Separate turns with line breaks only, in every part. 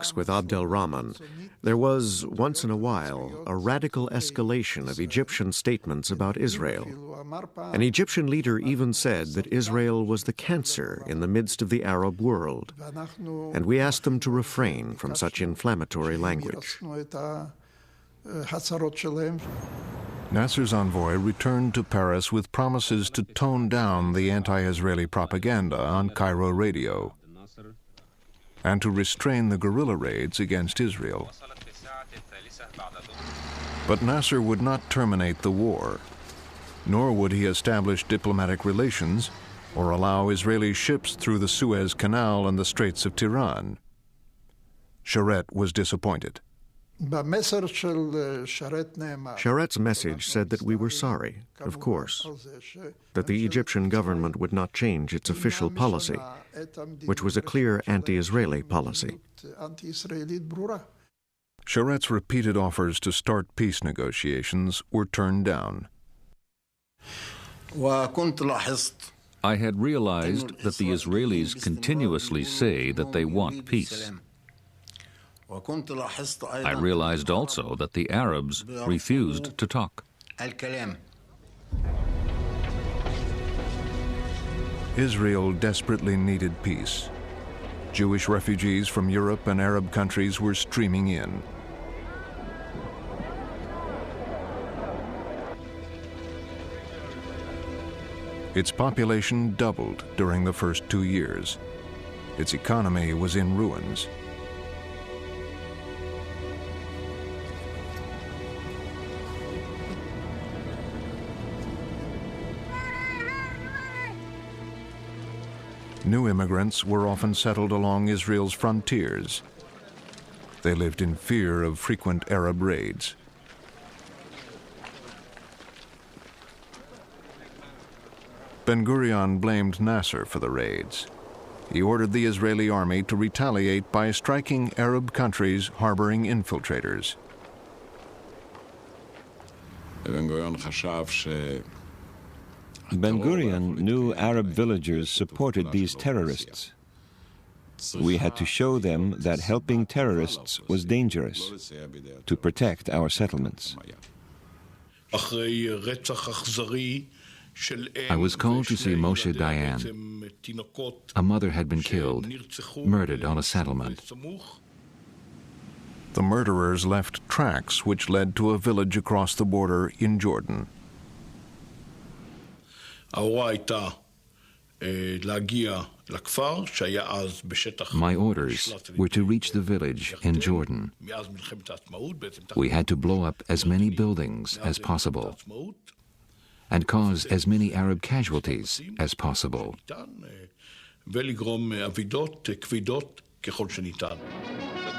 talks with Abdel Rahman, there was, once in a while, a radical escalation of Egyptian statements about Israel. An Egyptian leader even said that Israel was the cancer in the midst of the Arab world, and we asked them to refrain from such inflammatory language.
Nasser's envoy returned to Paris with promises to tone down the anti-Israeli propaganda on Cairo radio and to restrain the guerrilla raids against Israel. But Nasser would not terminate the war, nor would he establish diplomatic relations or allow Israeli ships through the Suez Canal and the Straits of Tiran. Sharet was disappointed.
Sharet's message said that we were sorry, of course, that the Egyptian government would not change its official policy, which was a clear anti-Israeli policy.
Sharet's repeated offers to start peace negotiations were turned down.
I had realized that the Israelis continuously say that they want peace. I realized also that the Arabs refused to talk.
Israel desperately needed peace. Jewish refugees from Europe and Arab countries were streaming in. Its population doubled during the first 2 years. Its economy was in ruins. New immigrants were often settled along Israel's frontiers. They lived in fear of frequent Arab raids. Ben-Gurion blamed Nasser for the raids. He ordered the Israeli army to retaliate by striking Arab countries harboring infiltrators.
Ben-Gurion knew Arab villagers supported these terrorists. We had to show them that helping terrorists was dangerous, to protect our settlements.
I was called to see Moshe Dayan. A mother had been killed, murdered on a settlement.
The murderers left tracks which led to a village across the border in Jordan.
My orders were to reach the village in Jordan. We had to blow up as many buildings as possible and cause as many Arab casualties as possible.
The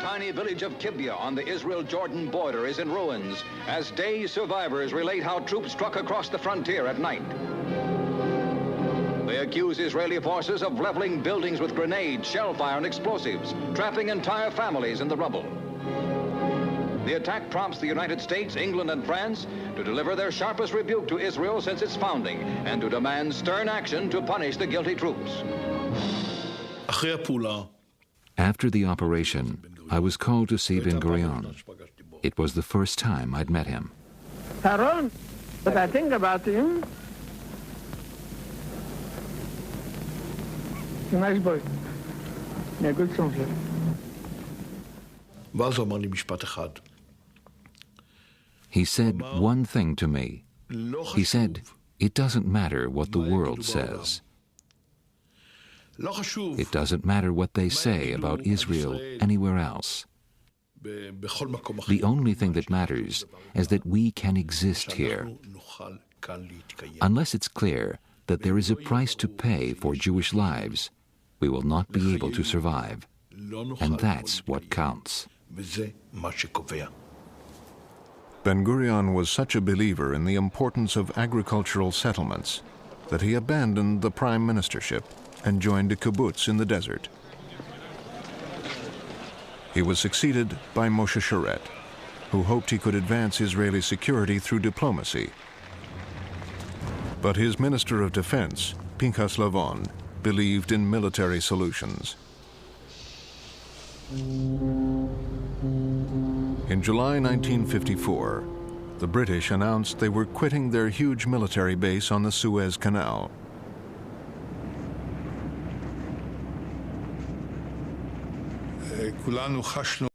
tiny village of Kibya on the Israel-Jordan border is in ruins as day survivors relate how troops struck across the frontier at night. They accuse Israeli forces of leveling buildings with grenades, shellfire, and explosives, trapping entire families in the rubble. The attack prompts the United States, England, and France to deliver their sharpest rebuke to Israel since its founding and to demand stern action to punish the guilty troops.
After the operation, I was called to see Ben-Gurion. It was the first time I'd met him.
Aaron, what I think about him, he's a nice boy, a good soldier.
He said one thing to me. He said, "It doesn't matter what the world says. It doesn't matter what they say about Israel anywhere else. The only thing that matters is that we can exist here. Unless it's clear that there is a price to pay for Jewish lives, we will not be able to survive. And that's what counts."
Ben-Gurion was such a believer in the importance of agricultural settlements that he abandoned the prime ministership and joined a kibbutz in the desert. He was succeeded by Moshe Sharet, who hoped he could advance Israeli security through diplomacy. But his Minister of Defense, Pinchas Lavon, believed in military solutions. In July 1954, the British announced they were quitting their huge military base on the Suez Canal.